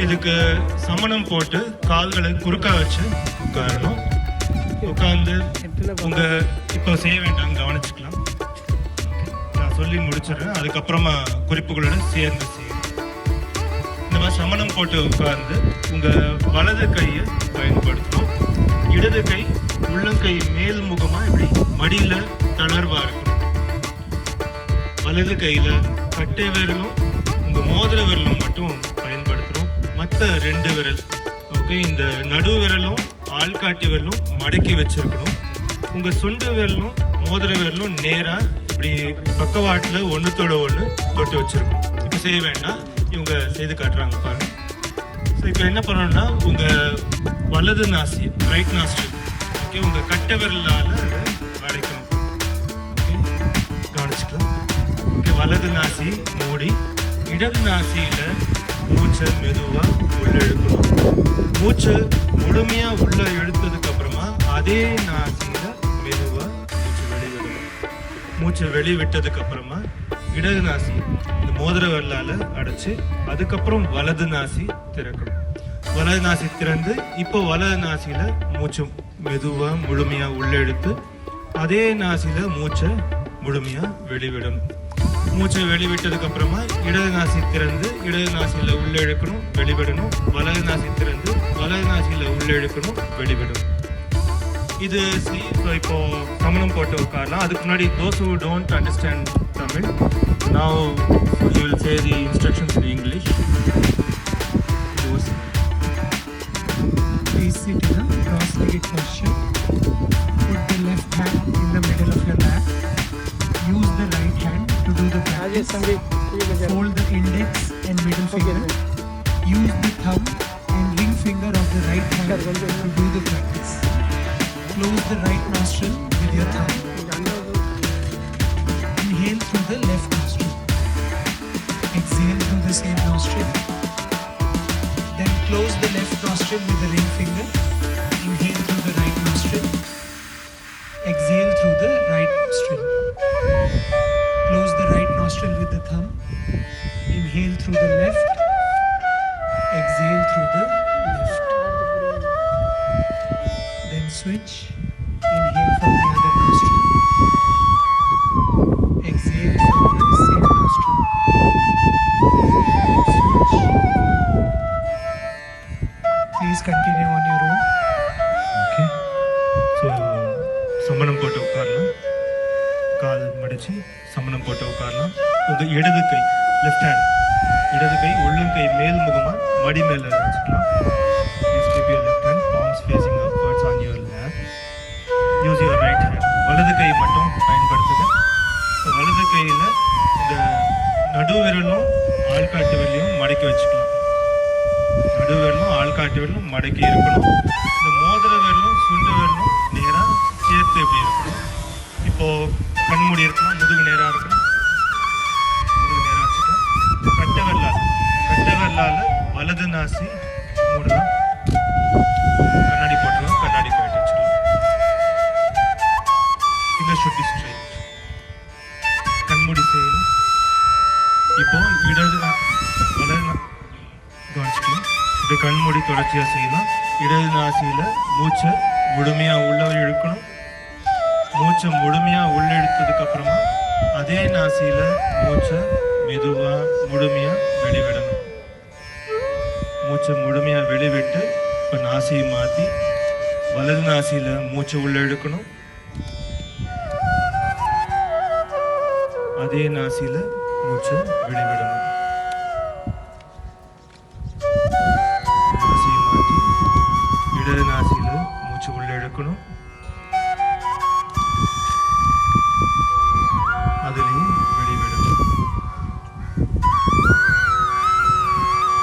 இதுக்கு சமணம் போட்டு கால்களை குறுக்கா வச்சு உட்காரணும். உட்கார்ந்து உங்க இப்போ செய்ய வேண்டாம், கவனிச்சுக்கலாம். நான் சொல்லி முடிச்சிடுறேன், அதுக்கப்புறமா குறிப்புகளோட சேர்ந்து செய்யணும். இந்த மாதிரி சமணம் போட்டு உட்கார்ந்து உங்க வலது கையை பயன்படுத்தணும். இடது கை உள்ளங்கை மேல் முகமா இப்படி மடியில தளர்வா இருக்கணும். வலது கையில கட்டை விரலும் உங்க மோதிர விரலும் மட்டும் பயன்படுத்துறோம். மற்ற 2 விரல் ஓகே, இந்த நடு விரலும் ஆள்காட்டி விரலும் மடக்கி வச்சிருக்கணும். உங்க சுண்டு விரலும் மோதிர விரலும் நேரா இப்படி பக்கவாட்டுல ஒண்ணுத்தோட ஒண்ணு தொட்டு வச்சிருக்கணும். இப்ப செய்ய வேண்டாம், இவங்க செய்து காட்டுறாங்க பாருங்க. ஸோ இப்போ என்ன பண்ணணும்னா உங்க வலது நாசி ரைட் நாஸ்ட்ரில் ஓகே உங்க கட்டை விரலால அதை அடைக்கணும். ஓகே, கவனிச்சுக்கலாம். ஓகே, வலது நாசி மூடி இடது நாசியில மூச்சை மெதுவா உள்ள இழுக்கணும். மூச்சை முழுமையா உள்ள இழுத்ததுக்கு அப்புறமா அதே நாசியில மெதுவா மூச்சு வெளிவிடணும். மூச்சை வெளிவிட்டதுக்கு அப்புறமா இடது நாசி இந்த மோதிர விரலால அடைச்சு அதுக்கப்புறம் வலது நாசி திறக்கணும். வலது நாசி திறந்து இப்போ வலது நாசியில மூச்சு மெதுவா முழுமையா உள்ள இழுத்து அதே நாசியில மூச்சை முழுமையா வெளிவிடணும். மூச்சை வெளிவிட்டதுக்கு அப்புறமா இடது நாசி திறந்து இடது நாசியில உள்ள இழுக்கணும், வெளிவிடணும். வலது நாசி திறந்து வலது நாசியில உள்ள இழுக்கணும், வெளிவிடணும். இது இப்போ சமணம் போட்டு உட்காரலாம். அதுக்கு முன்னாடி those who don't understand Tamil, now you will say the instructions in English. Please sit in a cross-legged posture. Put the left hand in the middle of your lap. Use the right hand to do the practice. Fold the index and middle finger. Use the thumb and ring finger of the right hand to do the practice. Close the right nostril with your thumb. Inhale through the left nostril. Exhale through the same nostril. Then close the left nostril with the ring finger. Inhale through the right nostril. Exhale through the right nostril. Close the right nostril with the thumb. Inhale through the left. Exhale through the left. Then switch. Inhale from the other nostril. Exhale from the same nostril. Switch. Please continue on your own. Okay, so சமணம் போட்டு உட்காரலாம். கால் மடிச்சு சமணம் போட்டு உட்காரலாம். உங்க இடது கை left hand இடது கை உள்ளங்கை மேல் முகமா மடி மேல வச்சுக்கலாம். Please keep your left hand palms facing upwards on your lap. Use your right hand. வலது கை மட்டும் பயன்படுத்துங்க. வலது கையில இந்த நடு விரலும் ஆள்காட்டு விரலையும் மடக்கி வச்சுக்கலாம். நடு விரலும் ஆள்காட்டு விரலும் மடக்கி இருக்கணும். இந்த மோதிர விரலும் சுண்டு விரலும் நேரா சேர்த்து எப்படி இருக்கணும். இப்போ கண்மூடி இருக்கணும், முதுகு நேரா இருக்கணும். முதுகு நேரா வச்சுக்கலாம். கட்டை விரலால வலது நாசி மூடலாம். கண்ணாடி போட்டுக்கலாம், கண்ணாடி கட்டி வச்சுக்கலாம். Fingers should be straight. கண்மூடி செய்யணும். இப்போ இடது வலது கவனிச்சுக்கலாம். இப்படி கண்மூடி தொடர்ச்சியா செய்யலாம். இடது நாசியில மூச்சை முழுமையா உள்ள இழுக்கணும். மூச்சை முழுமையா உள்ள இழுத்ததுக்கு அப்புறமா அதே நாசியில மூச்சை மெதுவா முழுமையா வெளிவிடணும். மூச்சை முழுமையா வெளிவிட்டு இப்போ நாசியை மாற்றி வலது நாசியில மூச்சை உள்ள இழுக்கணும். அதே நாசியில மூச்சை வெளிவிடணும். நாசியை மாற்றி இடது நாசியில மூச்சு உள்ள இழுக்கணும். அதுலேயும் வெளிவிடணும்.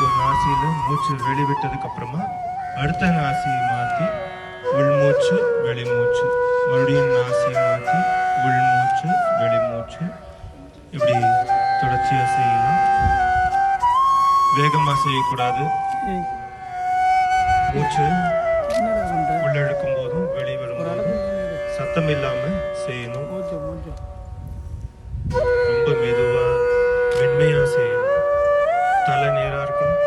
ஒரு நாசியில மூச்சு வெளிவிட்டதுக்கு அப்புறமா அடுத்த நாசியை மாற்றி உள்மூச்சு வெளிமூச்சு, மறுபடியும் நாசியை மாற்றி உள்மூச்சு வெளிமூச்சு, இப்படி தொடர்ச்சியா செய்யலாம். வேகமா செய்யக்கூடாது. மூச்சு உள்ள இழுக்கும் போதும் வெளிவிடும் போதும் சத்தம் இல்லாம செய்யணும். ரொம்ப மெதுவா மென்மையா செய்யணும். தலை நேரா இருக்கணும்,